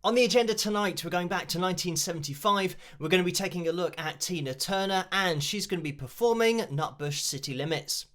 On the agenda tonight, we're going back to 1975. We're going to be taking a look at Tina Turner, and she's going to be performing Nutbush City Limits.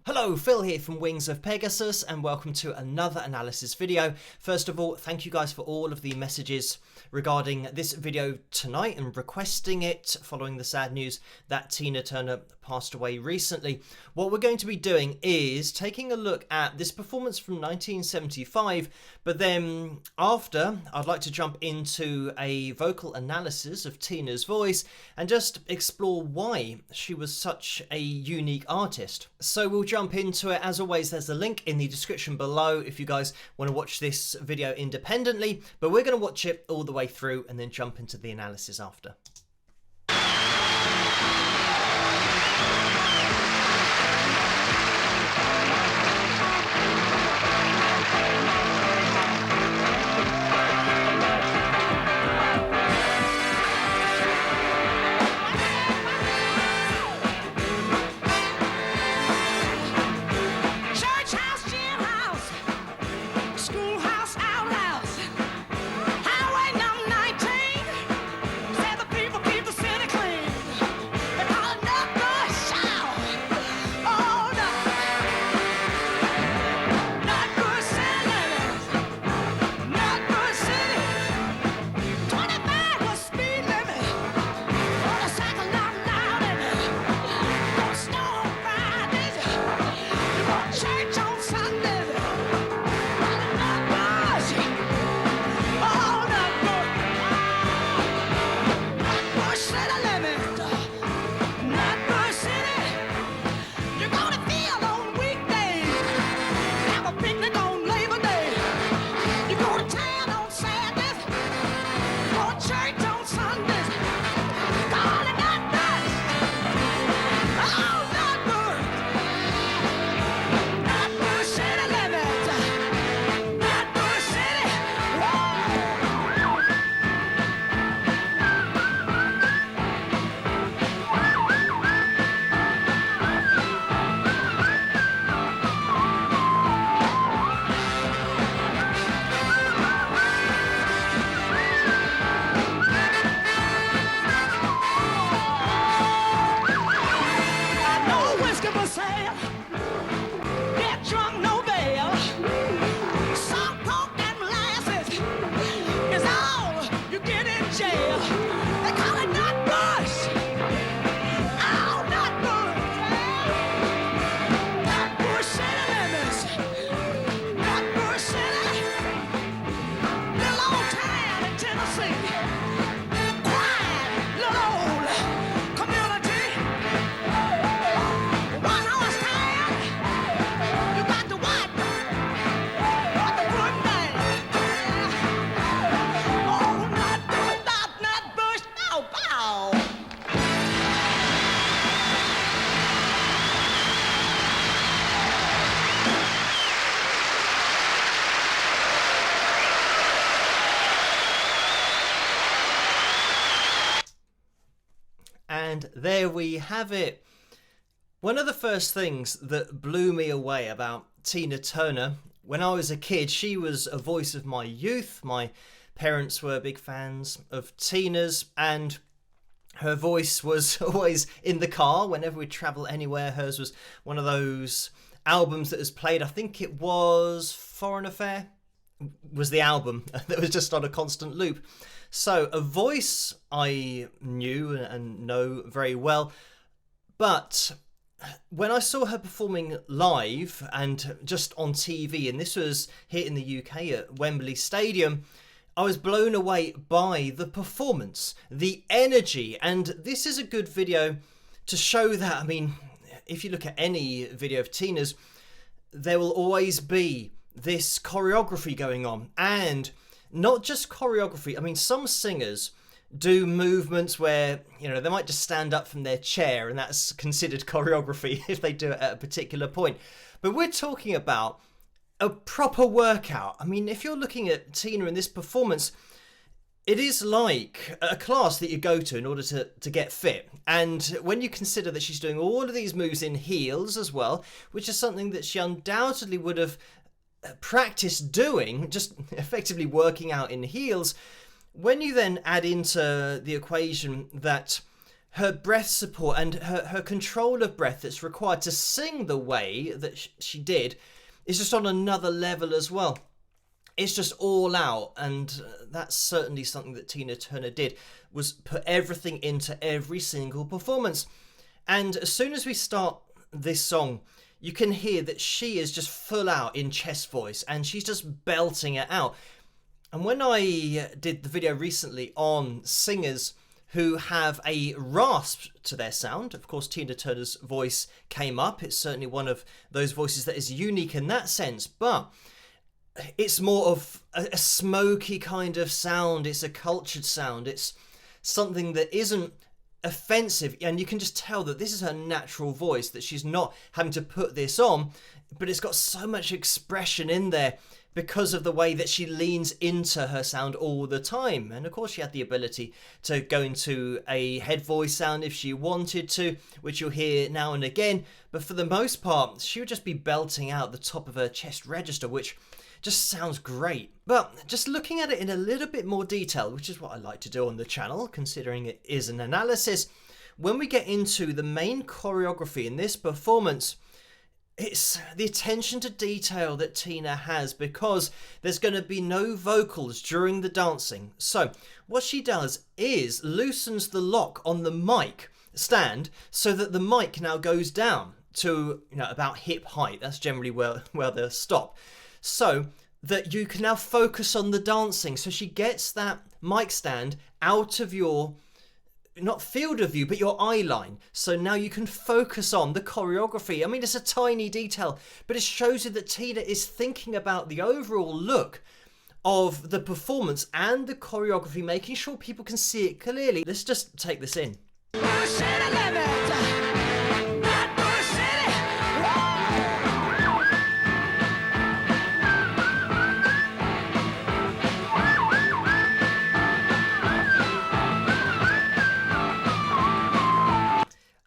Hello, Phil here from Wings of Pegasus, and welcome to another analysis video. First of all, thank you guys for all of the messages regarding this video tonight and requesting it following the sad news that Tina Turner passed away recently. What we're going to be doing is taking a look at this performance from 1975, but then after, I'd like to jump into a vocal analysis of Tina's voice and just explore why she was such a unique artist. So we'll jump into it. As always, there's a link in the description below if you guys want to watch this video independently, but we're going to watch it all the way through and then jump into the analysis after. And there we have it. One of the first things that blew me away about Tina Turner, when I was a kid, she was a voice of my youth. My parents were big fans of Tina's, and her voice was always in the car whenever we'd travel anywhere. Hers was one of those albums that was played, I think it was Foreign Affair, was the album that was just on a constant loop. So a voice I knew and know very well, but when I saw her performing live and just on TV, and this was here in the UK at Wembley Stadium, I was blown away by the performance, the energy, and this is a good video to show that. I mean, if you look at any video of Tina's, there will always be this choreography going on, and not just choreography. I mean, some singers do movements where, you know, they might just stand up from their chair and that's considered choreography if they do it at a particular point. But we're talking about a proper workout. I mean, if you're looking at Tina in this performance, It is like a class that you go to in order to get fit. And when you consider that she's doing all of these moves in heels as well, which is something that she undoubtedly would have practiced doing, just effectively working out in heels, when you then add into the equation that her breath support and her control of breath that's required to sing the way that she did is just on another level as well. It's just all out, and that's certainly something that Tina Turner did, was put everything into every single performance. And as soon as we start this song, you can hear that she is just full out in chest voice, and she's just belting it out. And when I did the video recently on singers who have a rasp to their sound, of course Tina Turner's voice came up. It's certainly one of those voices that is unique in that sense, but it's more of a smoky kind of sound. It's a cultured sound. It's something that isn't offensive, and you can just tell that this is her natural voice, that she's not having to put this on, but it's got so much expression in there because of the way that she leans into her sound all the time. And of course she had the ability to go into a head voice sound if she wanted to, which you'll hear now and again, but for the most part she would just be belting out the top of her chest register, which just sounds great. But just looking at it in a little bit more detail, which is what I like to do on the channel, considering it is an analysis, when we get into the main choreography in this performance, it's the attention to detail that Tina has, because there's going to be no vocals during the dancing. So what she does is loosens the lock on the mic stand so that the mic now goes down to, about hip height. That's generally where they'll stop, so that you can now focus on the dancing. So she gets that mic stand out of your, not field of view, but your eye line. So now you can focus on the choreography. I mean, it's a tiny detail, but it shows you that Tina is thinking about the overall look of the performance and the choreography, making sure people can see it clearly. Let's just take this in.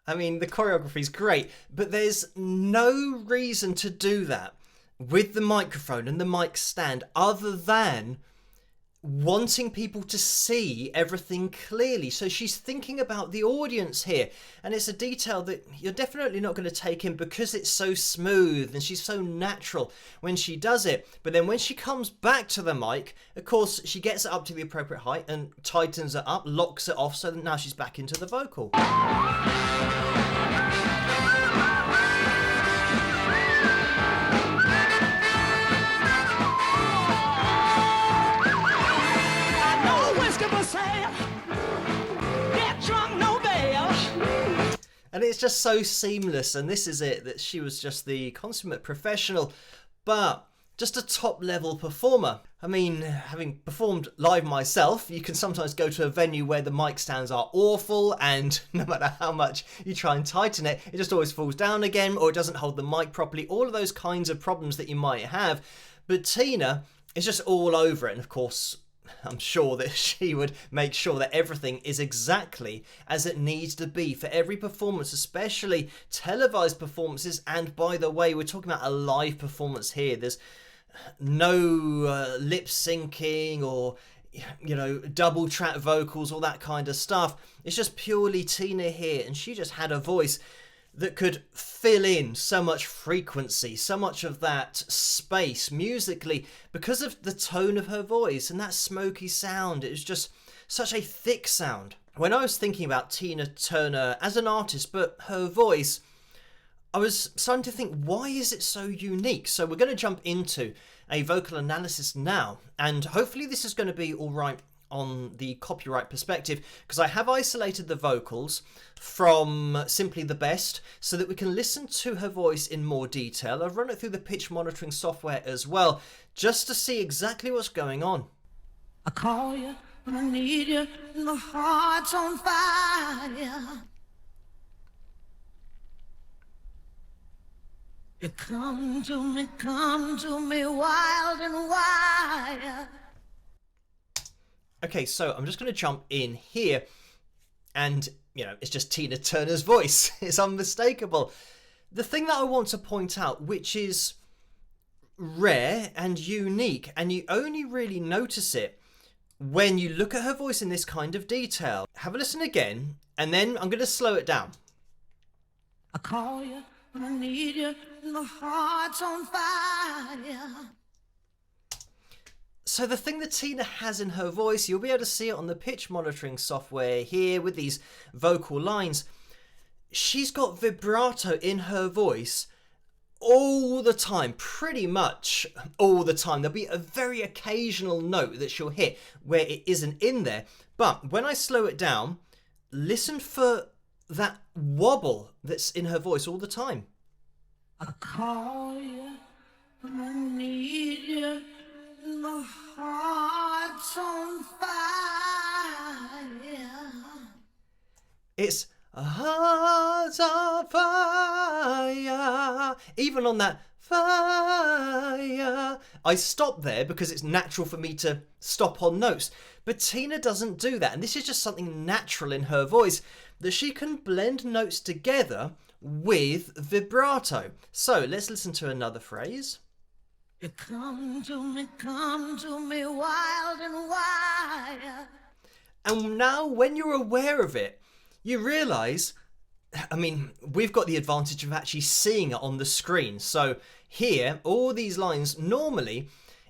I mean, the choreography is great, but there's no reason to do that with the microphone and the mic stand other than wanting people to see everything clearly. So she's thinking about the audience here, and it's a detail that you're definitely not going to take in because it's so smooth and she's so natural when she does it. But then when she comes back to the mic, of course she gets it up to the appropriate height and tightens it up, locks it off, so that now she's back into the vocal. And it's just so seamless, and this is it, that she was just the consummate professional, but just a top-level performer. I mean, having performed live myself, you can sometimes go to a venue where the mic stands are awful, and no matter how much you try and tighten it, it just always falls down again, or it doesn't hold the mic properly, all of those kinds of problems that you might have. But Tina is just all over it, and of course, I'm sure that she would make sure that everything is exactly as it needs to be for every performance, especially televised performances. And by the way, we're talking about a live performance here. There's no lip syncing or double track vocals, all that kind of stuff. It's just purely Tina here, and she just had a voice that could fill in so much frequency, so much of that space musically because of the tone of her voice and that smoky sound. It was just such a thick sound. When I was thinking about Tina Turner as an artist, but her voice, I was starting to think, why is it so unique? So we're going to jump into a vocal analysis now, and hopefully this is going to be all right on the copyright perspective, because I have isolated the vocals from Simply the Best so that we can listen to her voice in more detail. I've run it through the pitch monitoring software as well, just to see exactly what's going on. I call you when I need you, and my heart's on fire. You come to me wild and wild. Okay, so I'm just going to jump in here, and it's just Tina Turner's voice. It's unmistakable. The thing that I want to point out, which is rare and unique, and you only really notice it when you look at her voice in this kind of detail. Have a listen again, and then I'm going to slow it down. I call you when I need you, and my heart's on fire. So the thing that Tina has in her voice, you'll be able to see it on the pitch monitoring software here with these vocal lines. She's got vibrato in her voice all the time, pretty much all the time. There'll be a very occasional note that she'll hit where it isn't in there. But when I slow it down, listen for that wobble that's in her voice all the time. I call you when I need you, and my heart's on fire. It's a heart on fire. Even on that fire, I stop there because it's natural for me to stop on notes. But Tina doesn't do that, and this is just something natural in her voice, that she can blend notes together with vibrato. So let's listen to another phrase. You come to me wild and wide. And now when you're aware of it, you realise, we've got the advantage of actually seeing it on the screen. So here, all these lines, normally,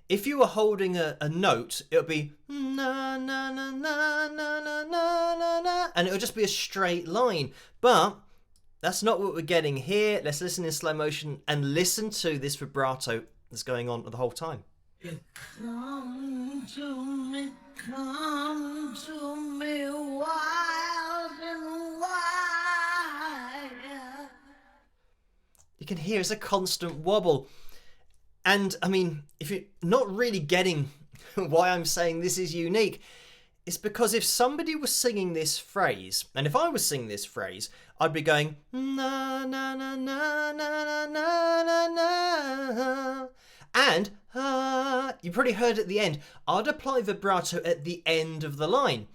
if you were holding a note, it would be na na na na na na na na, and it would just be a straight line. But that's not what we're getting here. Let's listen in slow motion and listen to this vibrato that's going on the whole time. You come to me wild and wide. You can hear it's a constant wobble. And if you're not really getting why I'm saying this is unique, it's because if somebody was singing this phrase, and if I was singing this phrase, I'd be going na na na na na na na na, and you probably heard at the end, I'd apply vibrato at the end of the line.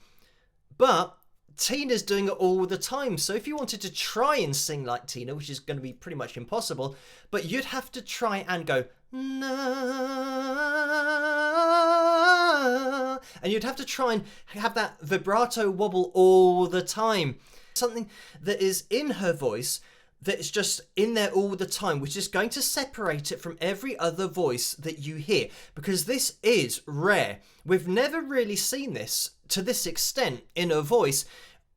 But Tina's doing it all the time. So if you wanted to try and sing like Tina, which is going to be pretty much impossible, but you'd have to try and go na, and you'd have to try and have that vibrato wobble all the time. Something that is in her voice that is just in there all the time, which is going to separate it from every other voice that you hear, because this is rare. We've never really seen this to this extent in a voice.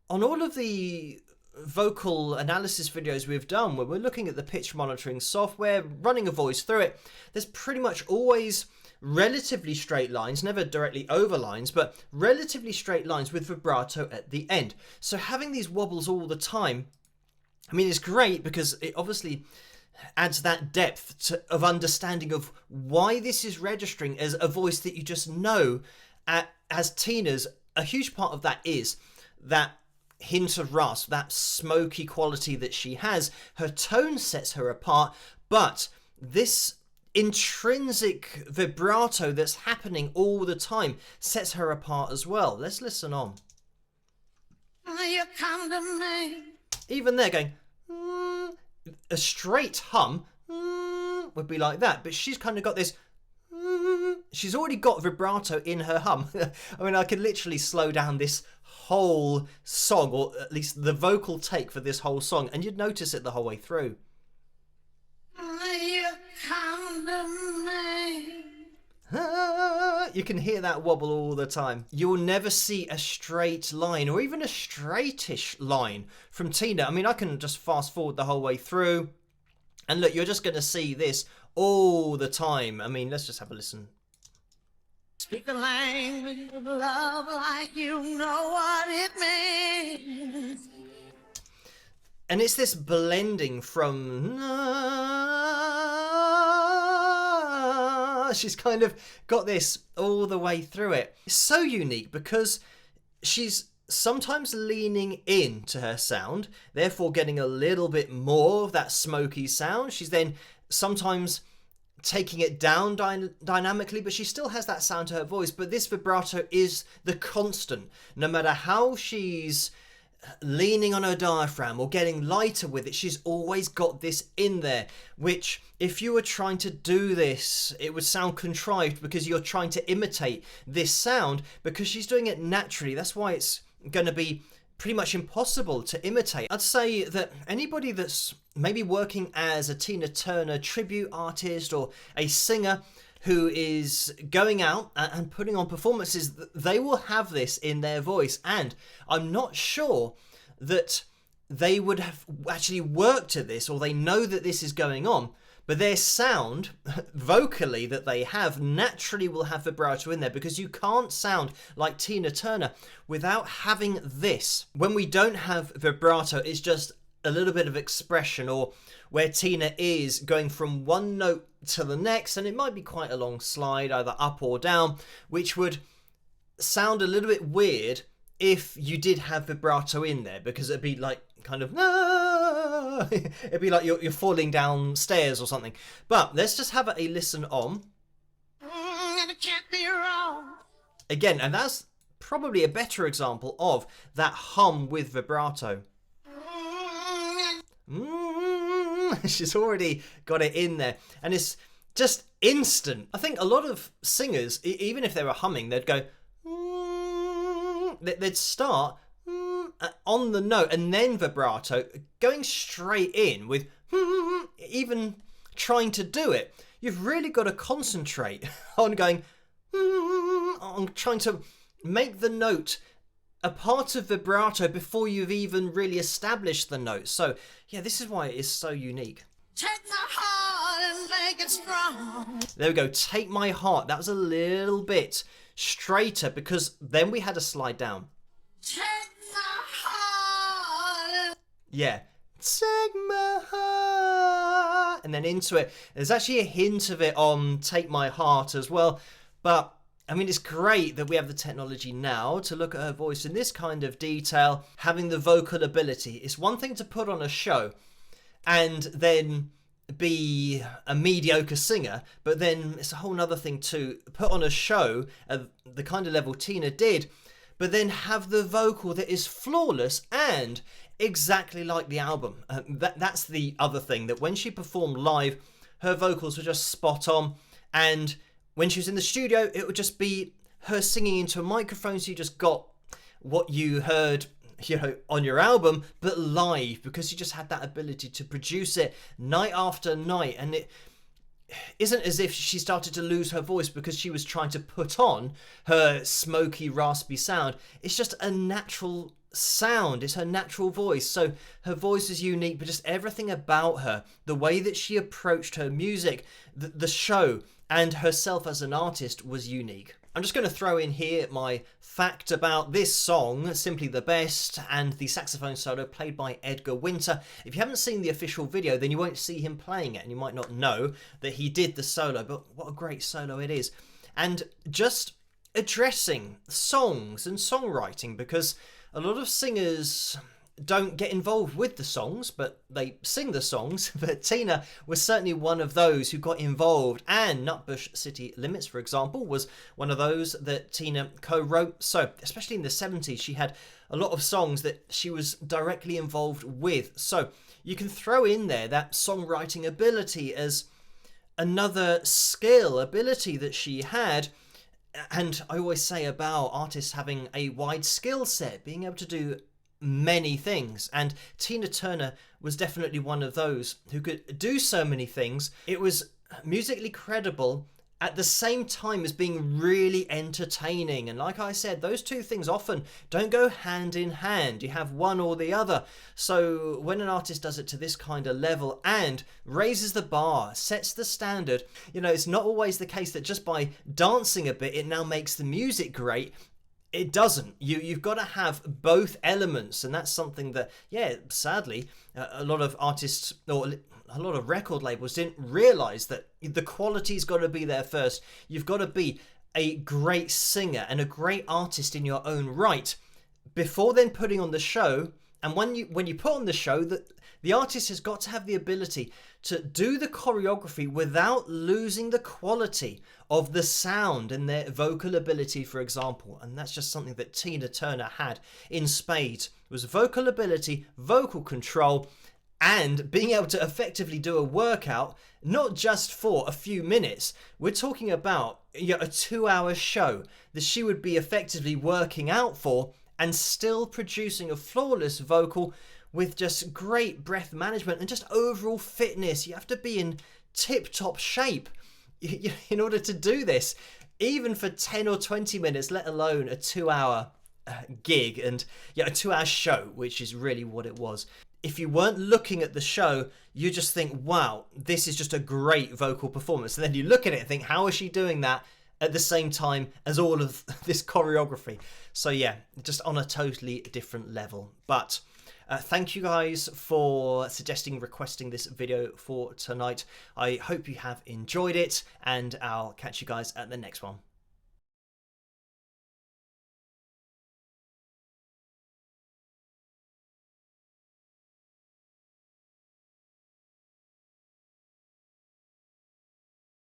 On all of the vocal analysis videos we've done, where we're looking at the pitch monitoring software, running a voice through it, there's pretty much always relatively straight lines, never directly over lines, but relatively straight lines with vibrato at the end. So having these wobbles all the time, it's great because it obviously adds that depth of understanding of why this is registering as a voice that you just know as Tina's. A huge part of that is that hint of rasp, that smoky quality that she has. Her tone sets her apart, but this intrinsic vibrato that's happening all the time sets her apart as well. Let's listen on. You come to me. Even there going, a straight hum would be like that, but she's kind of got this, she's already got vibrato in her hum. I could literally slow down this whole song, or at least the vocal take for this whole song, and you'd notice it the whole way through. You come to me. You can hear that wobble all the time. You'll never see a straight line or even a straightish line from Tina. I can just fast forward the whole way through, and look, you're just going to see this all the time. Let's just have a listen. Speak the language of love like you know what it means. And it's this blending from... She's kind of got this all the way through it. It's so unique because she's sometimes leaning into her sound, therefore getting a little bit more of that smoky sound. She's then sometimes taking it down dynamically, but she still has that sound to her voice. But this vibrato is the constant. No matter how she's leaning on her diaphragm or getting lighter with it, she's always got this in there, which if you were trying to do this, it would sound contrived because you're trying to imitate this sound, because she's doing it naturally. That's why it's going to be pretty much impossible to imitate. I'd say that anybody that's maybe working as a Tina Turner tribute artist or a singer who is going out and putting on performances, they will have this in their voice. And I'm not sure that they would have actually worked to this, or they know that this is going on, but their sound vocally that they have naturally will have vibrato in there, because you can't sound like Tina Turner without having this. When we don't have vibrato, it's just a little bit of expression, or where Tina is going from one note to the next, and it might be quite a long slide, either up or down, which would sound a little bit weird if you did have vibrato in there, because it'd be like kind of it'd be like you're falling downstairs or something. But let's just have a listen on. It can't be wrong. Again, and that's probably a better example of that hum with vibrato. She's already got it in there, and it's just instant. I think a lot of singers, even if they were humming, they'd go, they'd start on the note and then vibrato, going straight in with even trying to do it. You've really got to concentrate on going, on trying to make the note a part of vibrato before you've even really established the note. So yeah, this is why it is so unique. Take my heart and make it strong. There we go, Take My Heart. That was a little bit straighter, because then we had a slide down. Take my heart. Yeah, take my heart, and then into it. There's actually a hint of it on Take My Heart as well, but I mean, it's great that we have the technology now to look at her voice in this kind of detail, having the vocal ability. It's one thing to put on a show and then be a mediocre singer, but then it's a whole nother thing to put on a show at the kind of level Tina did, but then have the vocal that is flawless and exactly like the album. That's the other thing, that when she performed live, her vocals were just spot on, and when she was in the studio, it would just be her singing into a microphone, so you just got what you heard, on your album, but live, because she just had that ability to produce it night after night. And it isn't as if she started to lose her voice because she was trying to put on her smoky, raspy sound. It's just a natural sound. It's her natural voice. So her voice is unique, but just everything about her, the way that she approached her music, the show, and herself as an artist was unique. I'm just going to throw in here my fact about this song, Simply the Best, and the saxophone solo played by Edgar Winter. If you haven't seen the official video, then you won't see him playing it, and you might not know that he did the solo, but what a great solo it is. And just addressing songs and songwriting, because a lot of singers don't get involved with the songs, but they sing the songs. But Tina was certainly one of those who got involved, and Nutbush City Limits, for example, was one of those that Tina co-wrote. So especially in the 70s, she had a lot of songs that she was directly involved with. So you can throw in there that songwriting ability as another ability that she had. And I always say about artists having a wide skill set, being able to do many things, and Tina Turner was definitely one of those who could do so many things. It was musically credible at the same time as being really entertaining, and like I said, those two things often don't go hand in hand. You have one or the other. So when an artist does it to this kind of level and raises the bar, sets the standard, it's not always the case that just by dancing a bit it now makes the music great. It doesn't. You've got to have both elements, and that's something that, sadly, a lot of artists or a lot of record labels didn't realise, that the quality's got to be there first. You've got to be a great singer and a great artist in your own right before then putting on the show And when you put on the show, that the artist has got to have the ability to do the choreography without losing the quality of the sound and their vocal ability, for example. And that's just something that Tina Turner had in spades. It was vocal ability, vocal control, and being able to effectively do a workout, not just for a few minutes. We're talking about a 2-hour show that she would be effectively working out for, and still producing a flawless vocal with just great breath management and just overall fitness. You have to be in tip-top shape in order to do this, even for 10 or 20 minutes, let alone a 2-hour gig and a 2-hour show, which is really what it was. If you weren't looking at the show, you just think, wow, this is just a great vocal performance. And then you look at it and think, how is she doing that at the same time as all of this choreography? So yeah, just on a totally different level. But thank you guys for requesting this video for tonight. I hope you have enjoyed it, and I'll catch you guys at the next one.